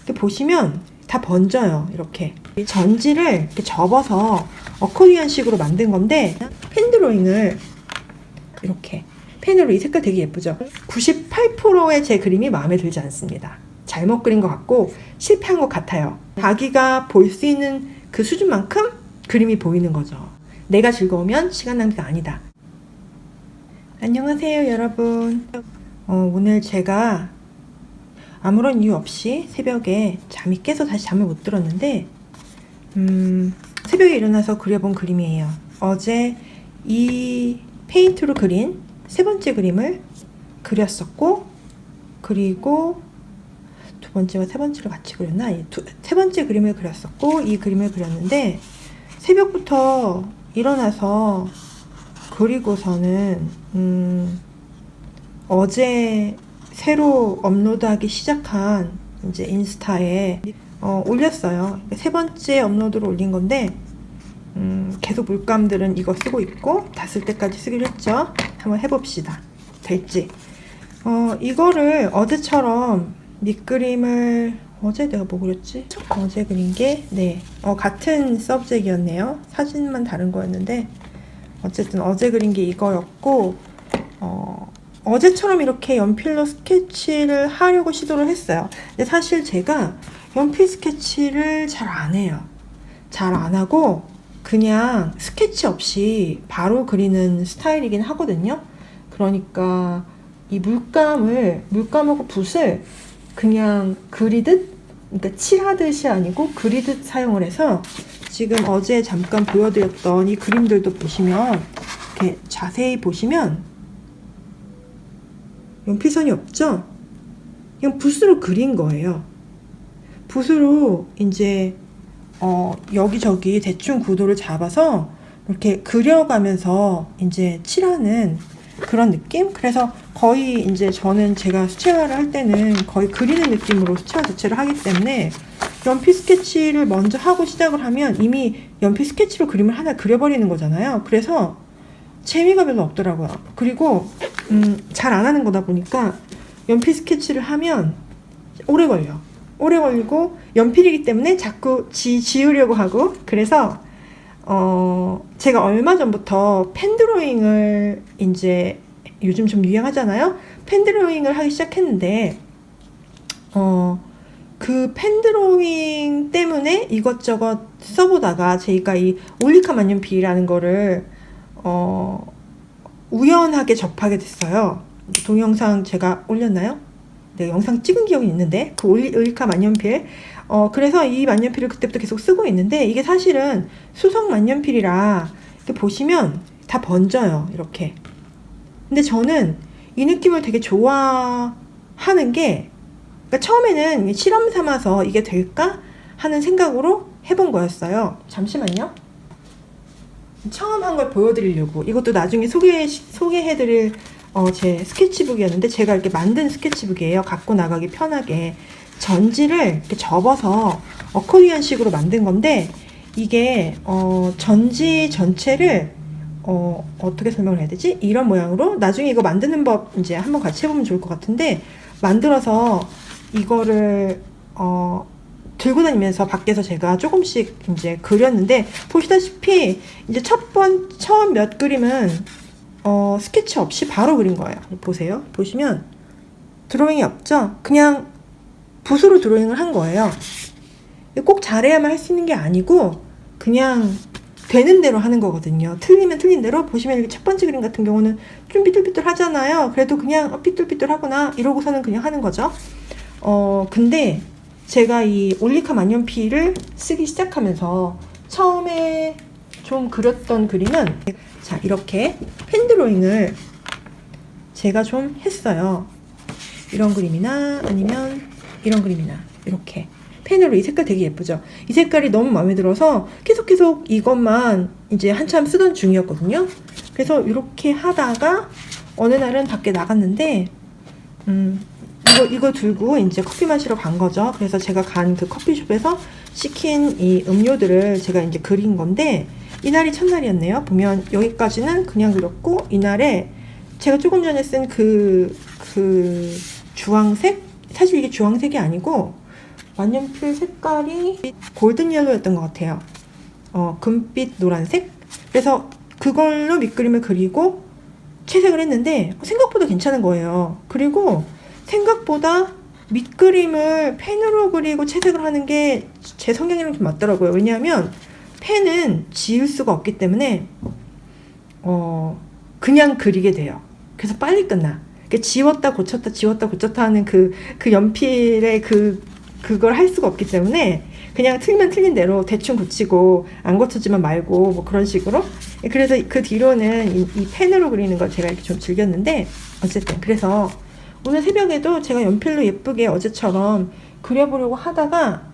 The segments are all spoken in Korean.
이렇게 보시면 다 번져요. 이렇게 전지를 이렇게 접어서 어코디언 식으로 만든 건데, 펜 드로잉을 이렇게 펜으로, 이 색깔 되게 예쁘죠? 98%의 제 그림이 마음에 들지 않습니다. 잘못 그린 것 같고 실패한 것 같아요. 자기가 볼 수 있는 그 수준만큼 그림이 보이는 거죠. 내가 즐거우면 시간 낭비가 아니다. 안녕하세요, 여러분. 오늘 제가 아무런 이유 없이 새벽에 잠이 깨서 다시 잠을 못 들었는데, 새벽에 일어나서 그려본 그림이에요. 어제 이 페인트로 그린 세 번째 그림을 그렸었고, 그리고 두 번째와 세 번째를 같이 그렸나? 세 번째 그림을 그렸었고, 이 그림을 그렸는데, 새벽부터 일어나서 그리고서는 어제 새로 업로드하기 시작한 이제 인스타에 올렸어요. 세 번째 업로드로 올린 건데, 계속 물감들은 이거 쓰고 있고, 다 쓸 때까지 쓰기로 했죠. 한번 해봅시다. 될지. 이거를 어제처럼 밑그림을, 어제 내가 뭐 그렸지? 어제 그린 게, 네. 같은 서브젝이었네요. 사진만 다른 거였는데, 어쨌든 어제 그린 게 이거였고, 어제처럼 이렇게 연필로 스케치를 하려고 시도를 했어요. 근데 사실 제가 연필 스케치를 잘 안 해요. 잘 안 하고 그냥 스케치 없이 바로 그리는 스타일이긴 하거든요. 그러니까 이 물감하고 붓을 그냥 그리듯, 그러니까 칠하듯이 아니고 그리듯 사용을 해서, 지금 어제 잠깐 보여드렸던 이 그림들도 보시면, 이렇게 자세히 보시면 연필선이 없죠? 그냥 붓으로 그린 거예요. 붓으로 이제 여기저기 대충 구도를 잡아서 이렇게 그려가면서 이제 칠하는 그런 느낌? 그래서 거의 이제 저는 제가 수채화를 할 때는 거의 그리는 느낌으로 수채화 자체를 하기 때문에, 연필 스케치를 먼저 하고 시작을 하면 이미 연필 스케치로 그림을 하나 그려버리는 거잖아요. 그래서 재미가 별로 없더라고요. 그리고 잘 안 하는 거다 보니까 연필 스케치를 하면 오래 걸리고 연필이기 때문에 자꾸 지우려고 하고, 그래서 제가 얼마 전부터 펜 드로잉을, 이제 요즘 좀 유행하잖아요. 펜 드로잉을 하기 시작했는데, 그 펜 드로잉 때문에 이것저것 써보다가 제가 이 올리카 만년필이라는 거를 우연하게 접하게 됐어요. 동영상 제가 올렸나요? 네, 영상 찍은 기억이 있는데, 그 올리카 만년필. 그래서 이 만년필을 그때부터 계속 쓰고 있는데, 이게 사실은 수성 만년필이라 이렇게 보시면 다 번져요, 이렇게. 근데 저는 이 느낌을 되게 좋아하는 게, 그러니까 처음에는 실험 삼아서 이게 될까 하는 생각으로 해본 거였어요. 잠시만요. 처음 한 걸 보여드리려고. 이것도 나중에 소개해드릴 제 스케치북이었는데, 제가 이렇게 만든 스케치북이에요. 갖고 나가기 편하게. 전지를 이렇게 접어서 어코디언 식으로 만든 건데, 이게 전지 전체를 어떻게 설명을 해야 되지? 이런 모양으로, 나중에 이거 만드는 법 이제 한번 같이 해보면 좋을 것 같은데, 만들어서 이거를 들고 다니면서 밖에서 제가 조금씩 이제 그렸는데, 보시다시피 이제 처음 몇 그림은 스케치 없이 바로 그린 거예요. 보세요. 보시면 드로잉이 없죠? 그냥 붓으로 드로잉을 한 거예요. 꼭 잘해야만 할 수 있는 게 아니고 그냥 되는 대로 하는 거거든요. 틀리면 틀린 대로. 보시면 이렇게 첫 번째 그림 같은 경우는 좀 삐뚤삐뚤 하잖아요. 그래도 그냥 삐뚤삐뚤 하구나 이러고서는 그냥 하는 거죠. 근데 제가 이 올리카 만년필을 쓰기 시작하면서 처음에 좀 그렸던 그림은, 자, 이렇게 펜 드로잉을 제가 좀 했어요. 이런 그림이나 아니면 이런 그림이나 이렇게 펜으로. 이 색깔 되게 예쁘죠? 이 색깔이 너무 마음에 들어서 계속 이것만 이제 한참 쓰던 중이었거든요. 그래서 이렇게 하다가 어느 날은 밖에 나갔는데 이거 들고 이제 커피 마시러 간 거죠. 그래서 제가 간 그 커피숍에서 시킨 이 음료들을 제가 이제 그린 건데, 이날이 첫날이었네요. 보면 여기까지는 그냥 그렸고, 이날에 제가 조금 전에 쓴 그 주황색? 사실 이게 주황색이 아니고 만년필 색깔이 골든 옐로였던 것 같아요. 금빛 노란색? 그래서 그걸로 밑그림을 그리고 채색을 했는데 생각보다 괜찮은 거예요. 그리고 생각보다 밑그림을 펜으로 그리고 채색을 하는 게 제 성향이랑 좀 맞더라고요. 왜냐하면 펜은 지울 수가 없기 때문에 그냥 그리게 돼요. 그래서 빨리 끝나. 지웠다 고쳤다 지웠다 고쳤다 하는 그 연필의 그걸 할 수가 없기 때문에 그냥 틀면 틀린 대로 대충 고치고 안 고쳐지면 말고 뭐 그런 식으로. 그래서 그 뒤로는 이 펜으로 그리는 걸 제가 이렇게 좀 즐겼는데, 어쨌든 그래서 오늘 새벽에도 제가 연필로 예쁘게 어제처럼 그려보려고 하다가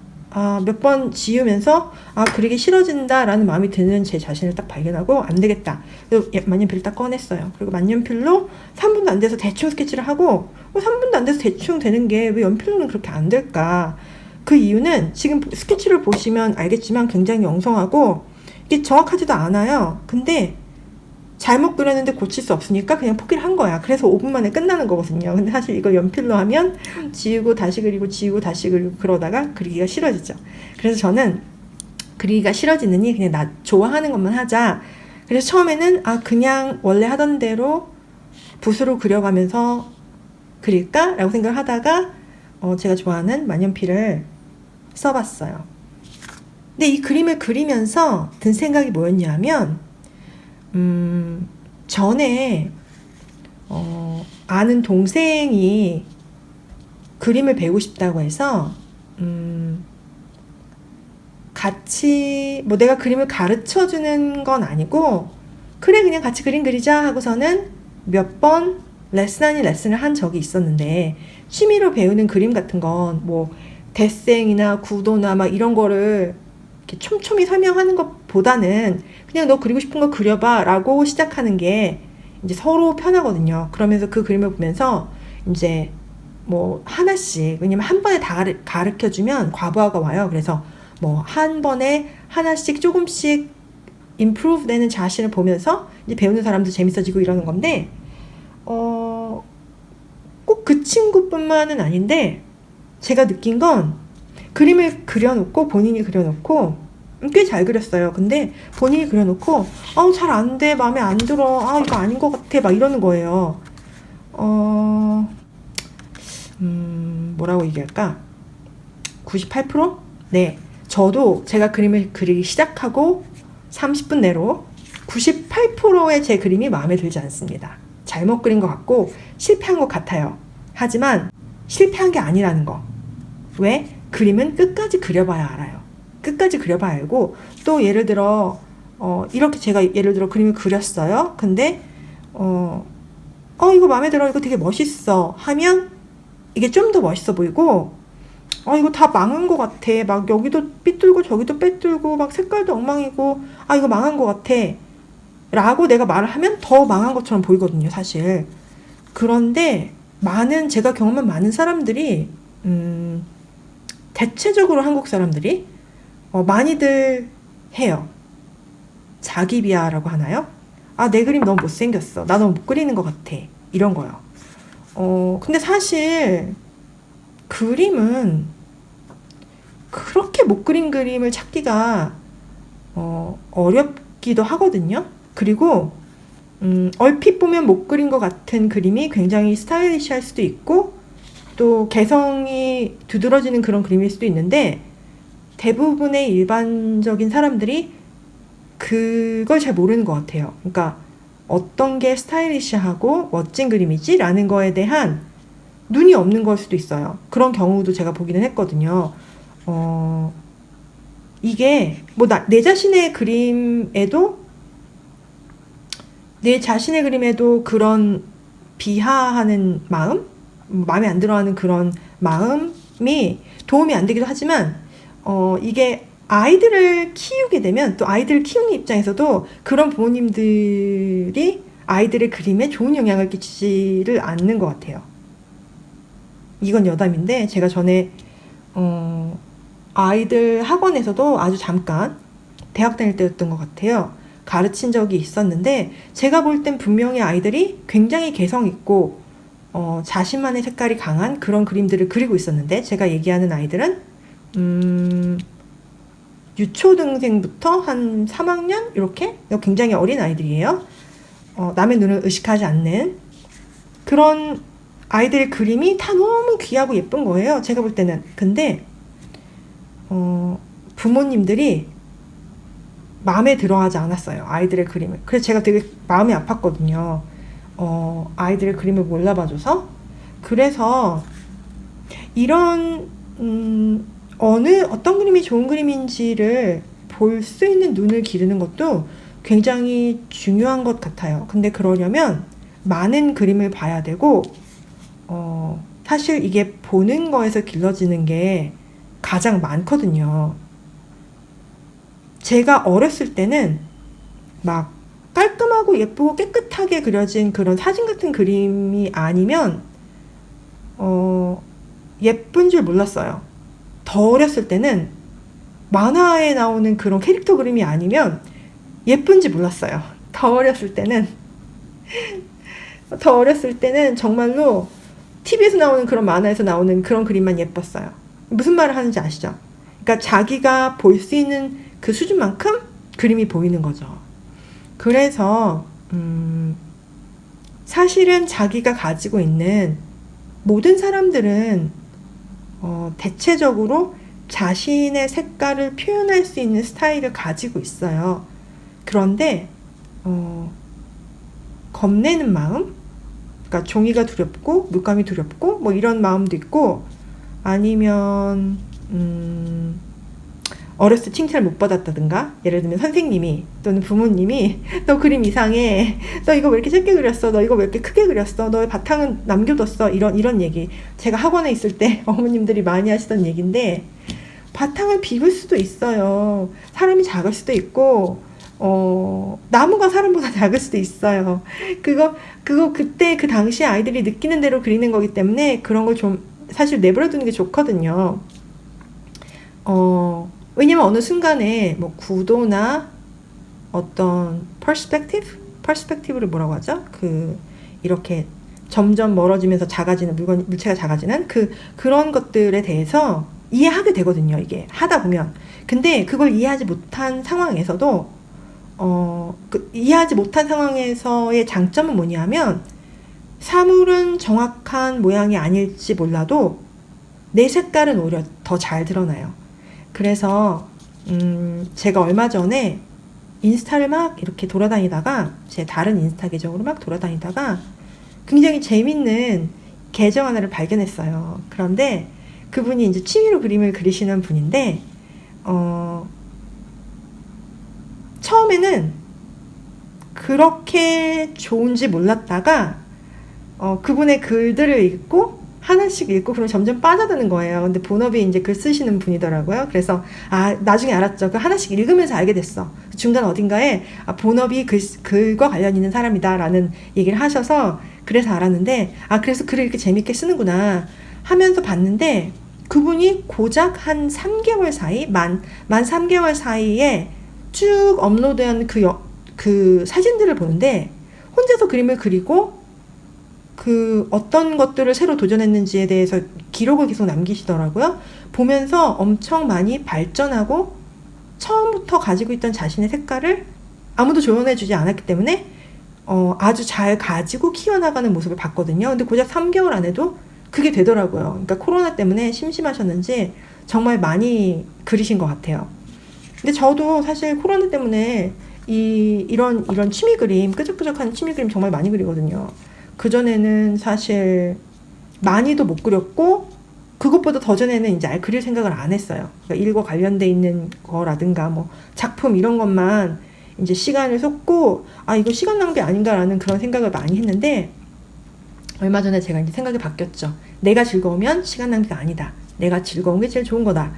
몇 번 지우면서 그리기 싫어진다라는 마음이 드는 제 자신을 딱 발견하고 안 되겠다. 그래서 만년필을 딱 꺼냈어요. 그리고 만년필로 3분도 안 돼서 대충 스케치를 하고 3분도 안 돼서 대충 되는 게 왜 연필로는 그렇게 안 될까? 그 이유는 지금 스케치를 보시면 알겠지만 굉장히 영성하고 이게 정확하지도 않아요. 근데 잘못 그렸는데 고칠 수 없으니까 그냥 포기를 한 거야. 그래서 5분 만에 끝나는 거거든요. 근데 사실 이걸 연필로 하면 지우고 다시 그리고 지우고 다시 그리고 그러다가 그리기가 싫어지죠. 그래서 저는 그리기가 싫어지느니 그냥 나 좋아하는 것만 하자. 그래서 처음에는 그냥 원래 하던 대로 붓으로 그려가면서 그릴까? 라고 생각을 하다가 제가 좋아하는 만년필을 써봤어요. 근데 이 그림을 그리면서 든 생각이 뭐였냐면 전에 아는 동생이 그림을 배우고 싶다고 해서 같이 뭐 내가 그림을 가르쳐 주는 건 아니고 그래 그냥 같이 그림 그리자 하고서는 몇 번 레슨 아닌 레슨을 한 적이 있었는데, 취미로 배우는 그림 같은 건 뭐 데생이나 구도나 막 이런 거를 이렇게 촘촘히 설명하는 것보다는 그냥 너 그리고 싶은 거 그려봐 라고 시작하는 게 이제 서로 편하거든요. 그러면서 그 그림을 보면서 이제 뭐 하나씩, 왜냐면 한 번에 다 가르쳐 주면 과부하가 와요. 그래서 뭐 한 번에 하나씩 조금씩 improve 되는 자신을 보면서 이제 배우는 사람도 재밌어지고 이러는 건데, 꼭 그 친구뿐만은 아닌데 제가 느낀 건 그림을 그려놓고 본인이 그려놓고 꽤 잘 그렸어요. 근데 본인이 그려놓고 잘 안 돼, 마음에 안 들어, 이거 아닌 것 같아 막 이러는 거예요. 뭐라고 얘기할까? 98%? 네, 저도 제가 그림을 그리기 시작하고 30분 내로 98%의 제 그림이 마음에 들지 않습니다. 잘못 그린 것 같고 실패한 것 같아요. 하지만 실패한 게 아니라는 거. 왜? 그림은 끝까지 그려봐야 알아요. 끝까지 그려봐야 알고, 또 예를 들어 이렇게 제가 예를 들어 그림을 그렸어요. 근데 이거 마음에 들어, 이거 되게 멋있어 하면 이게 좀 더 멋있어 보이고, 이거 다 망한 것 같아, 막 여기도 삐뚤고 저기도 빼뚤고 막 색깔도 엉망이고 이거 망한 것 같아 라고 내가 말을 하면 더 망한 것처럼 보이거든요, 사실. 그런데 제가 경험한 많은 사람들이 대체적으로 한국 사람들이 많이들 해요. 자기 비하라고 하나요? 내 그림 너무 못생겼어, 나 너무 못 그리는 것 같아, 이런 거요. 근데 사실 그림은 그렇게 못 그린 그림을 찾기가 어렵기도 하거든요. 그리고 얼핏 보면 못 그린 것 같은 그림이 굉장히 스타일리시할 수도 있고 또 개성이 두드러지는 그런 그림일 수도 있는데, 대부분의 일반적인 사람들이 그걸 잘 모르는 것 같아요. 그러니까 어떤 게 스타일리시하고 멋진 그림이지? 라는 거에 대한 눈이 없는 걸 수도 있어요. 그런 경우도 제가 보기는 했거든요. 이게 뭐 내 자신의 그림에도 그런 비하하는 마음? 마음에 안 들어하는 그런 마음이 도움이 안 되기도 하지만, 이게 아이들을 키우게 되면 또 아이들을 키우는 입장에서도 그런 부모님들이 아이들의 그림에 좋은 영향을 끼치지를 않는 것 같아요. 이건 여담인데, 제가 전에 아이들 학원에서도 아주 잠깐, 대학 다닐 때였던 것 같아요, 가르친 적이 있었는데, 제가 볼 땐 분명히 아이들이 굉장히 개성 있고 자신만의 색깔이 강한 그런 그림들을 그리고 있었는데, 제가 얘기하는 아이들은 유초등생부터 한 3학년 이렇게 굉장히 어린 아이들이에요. 남의 눈을 의식하지 않는 그런 아이들의 그림이 다 너무 귀하고 예쁜 거예요. 제가 볼 때는. 근데 부모님들이 마음에 들어하지 않았어요. 아이들의 그림을. 그래서 제가 되게 마음이 아팠거든요. 아이들의 그림을 몰라봐줘서. 그래서 이런 어떤 그림이 좋은 그림인지를 볼 수 있는 눈을 기르는 것도 굉장히 중요한 것 같아요. 근데 그러려면 많은 그림을 봐야 되고 사실 이게 보는 거에서 길러지는 게 가장 많거든요. 제가 어렸을 때는 막 깔끔하고 예쁘고 깨끗하게 그려진 그런 사진 같은 그림이 아니면 예쁜 줄 몰랐어요. 더 어렸을 때는 만화에 나오는 그런 캐릭터 그림이 아니면 예쁜지 몰랐어요. 더 어렸을 때는 정말로 TV에서 나오는 그런 만화에서 나오는 그런 그림만 예뻤어요. 무슨 말을 하는지 아시죠? 그러니까 자기가 볼 수 있는 그 수준만큼 그림이 보이는 거죠. 그래서 사실은 자기가 가지고 있는 모든 사람들은 대체적으로 자신의 색깔을 표현할 수 있는 스타일을 가지고 있어요. 그런데 겁내는 마음, 그러니까 종이가 두렵고 물감이 두렵고 뭐 이런 마음도 있고, 아니면 어렸을 때 칭찬을 못 받았다든가, 예를 들면 선생님이 또는 부모님이 너 그림 이상해, 너 이거 왜 이렇게 작게 그렸어, 너 이거 왜 이렇게 크게 그렸어, 너의 바탕은 남겨뒀어, 이런 얘기 제가 학원에 있을 때 어머님들이 많이 하시던 얘기인데, 바탕을 비울 수도 있어요. 사람이 작을 수도 있고 나무가 사람보다 작을 수도 있어요. 그거 그때 그 당시에 아이들이 느끼는 대로 그리는 거기 때문에 그런 걸 좀 사실 내버려 두는 게 좋거든요. 왜냐면 어느 순간에 뭐 구도나 어떤 퍼스펙티브를 뭐라고 하죠? 이렇게 점점 멀어지면서 작아지는 물체가 작아지는 그런 것들에 대해서 이해하게 되거든요. 이게 하다 보면. 근데 그걸 이해하지 못한 상황에서도 이해하지 못한 상황에서의 장점은 뭐냐면, 사물은 정확한 모양이 아닐지 몰라도 내 색깔은 오히려 더 잘 드러나요. 그래서 제가 얼마 전에 인스타를 막 이렇게 돌아다니다가, 제 다른 인스타 계정으로 막 돌아다니다가 굉장히 재밌는 계정 하나를 발견했어요. 그런데 그분이 이제 취미로 그림을 그리시는 분인데, 처음에는 그렇게 좋은지 몰랐다가 그분의 글들을 하나씩 읽고 그러면 점점 빠져드는 거예요. 근데 본업이 이제 글 쓰시는 분이더라고요. 그래서 나중에 알았죠. 그 하나씩 읽으면서 알게 됐어. 중간 어딘가에 본업이 글과 관련 있는 사람이다라는 얘기를 하셔서 그래서 알았는데, 그래서 글을 이렇게 재밌게 쓰는구나 하면서 봤는데, 그분이 고작 한 3개월 사이, 만 3개월 사이에 쭉 업로드한 그 사진들을 보는데, 혼자서 그림을 그리고 어떤 것들을 새로 도전했는지에 대해서 기록을 계속 남기시더라고요. 보면서 엄청 많이 발전하고, 처음부터 가지고 있던 자신의 색깔을 아무도 조언해주지 않았기 때문에 아주 잘 가지고 키워나가는 모습을 봤거든요. 근데 고작 3개월 안에도 그게 되더라고요. 그러니까 코로나 때문에 심심하셨는지 정말 많이 그리신 것 같아요. 근데 저도 사실 코로나 때문에 이런 취미 그림, 끄적끄적한 취미 그림 정말 많이 그리거든요. 그전에는 사실 많이도 못 그렸고, 그것보다 더 전에는 이제 그릴 생각을 안 했어요. 그러니까 일과 관련돼 있는 거라든가 뭐 작품 이런 것만 이제 시간을 쏟고, 이거 시간 낭비 아닌가라는 그런 생각을 많이 했는데, 얼마 전에 제가 이제 생각이 바뀌었죠. 내가 즐거우면 시간 낭비가 아니다. 내가 즐거운 게 제일 좋은 거다.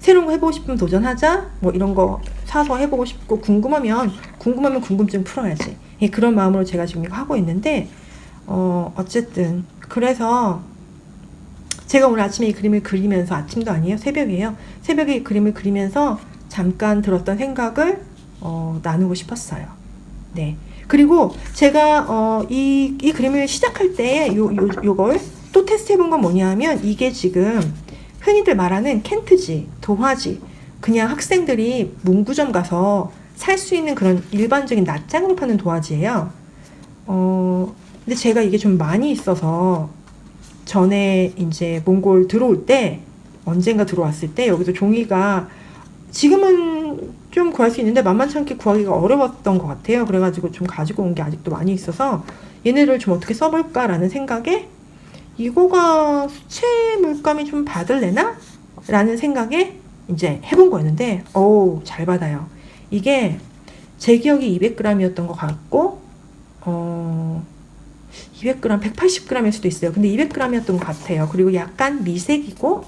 새로운 거 해보고 싶으면 도전하자. 뭐 이런 거 사서 해보고 싶고, 궁금하면 궁금증 풀어야지. 그런 마음으로 제가 지금 이거 하고 있는데, 어쨌든 그래서 제가 오늘 아침에 이 그림을 그리면서, 아침도 아니에요, 새벽이에요. 새벽에 이 그림을 그리면서 잠깐 들었던 생각을 나누고 싶었어요. 네. 그리고 제가 이 그림을 시작할 때 요걸 또 테스트 해본 건 뭐냐 하면, 이게 지금 흔히들 말하는 켄트지, 도화지, 그냥 학생들이 문구점 가서 살 수 있는 그런 일반적인 낱장으로 파는 도화지예요. 근데 제가 이게 좀 많이 있어서 전에 이제 몽골 들어올 때, 언젠가 들어왔을 때 여기서 종이가 지금은 좀 구할 수 있는데 만만치 않게 구하기가 어려웠던 것 같아요. 그래가지고 좀 가지고 온 게 아직도 많이 있어서 얘네를 좀 어떻게 써볼까라는 생각에 이거가 수채 물감이 좀 받을래나? 라는 생각에 이제 해본 거였는데 잘 받아요. 이게 제 기억이 200g이었던 것 같고 200g, 180g일 수도 있어요. 근데 200g이었던 것 같아요. 그리고 약간 미색이고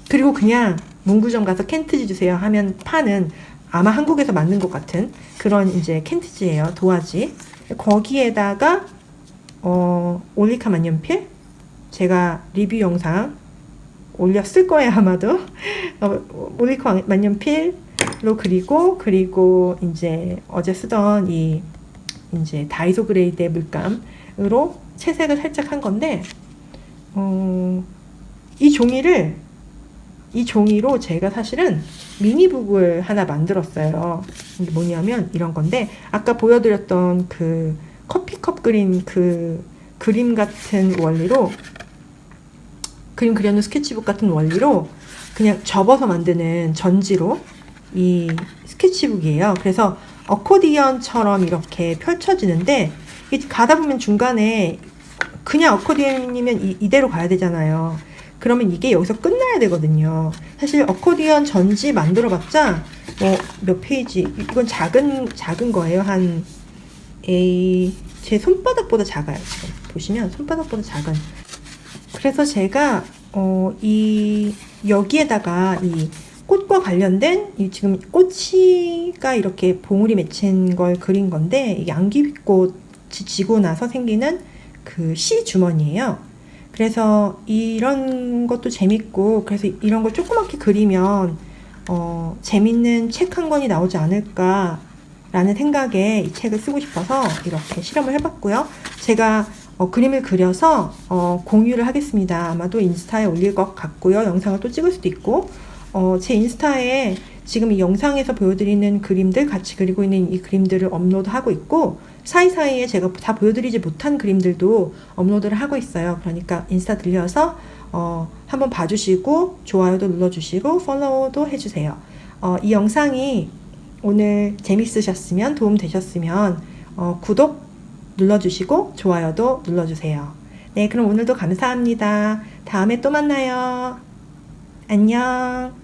그리고 그냥 문구점 가서 켄트지 주세요 하면 파는 아마 한국에서 맞는 것 같은 그런 이제 켄트지예요. 도화지. 거기에다가 올리카 만년필 제가 리뷰 영상 올렸을 거예요 아마도. 올리카 만년필로 그리고 이제 어제 쓰던 이 이제 다이소 그레이드의 물감으로 채색을 살짝 한 건데 이 종이로 제가 사실은 미니북을 하나 만들었어요. 이게 뭐냐면 이런 건데 아까 보여드렸던 그 커피컵 그린 그 그림 같은 원리로 그림 그려놓은 스케치북 같은 원리로 그냥 접어서 만드는 전지로 이 스케치북이에요. 그래서 어코디언처럼 이렇게 펼쳐지는데 가다 보면 중간에 그냥 어코디언이면 이대로 가야 되잖아요. 그러면 이게 여기서 끝나야 되거든요. 사실 어코디언 전지 만들어봤자 몇 페이지 이건 작은 거예요. 한 제 손바닥보다 작아요. 지금 보시면 손바닥보다 작은. 그래서 제가 여기에다가 이 꽃과 관련된 지금 꽃이가 이렇게 봉우리 맺힌 걸 그린 건데 이게 양귀비꽃이 지고 나서 생기는 그 시 주머니예요. 그래서 이런 것도 재밌고 그래서 이런 걸 조그맣게 그리면 재밌는 책 한 권이 나오지 않을까 라는 생각에 이 책을 쓰고 싶어서 이렇게 실험을 해봤고요. 제가 그림을 그려서 공유를 하겠습니다. 아마도 인스타에 올릴 것 같고요. 영상을 또 찍을 수도 있고 제 인스타에 지금 이 영상에서 보여드리는 그림들 같이 그리고 있는 이 그림들을 업로드하고 있고 사이사이에 제가 다 보여드리지 못한 그림들도 업로드를 하고 있어요. 그러니까 인스타 들려서 한번 봐주시고 좋아요도 눌러주시고 팔로우도 해주세요. 이 영상이 오늘 재밌으셨으면 도움 되셨으면 구독 눌러주시고 좋아요도 눌러주세요. 네, 그럼 오늘도 감사합니다. 다음에 또 만나요. 안녕.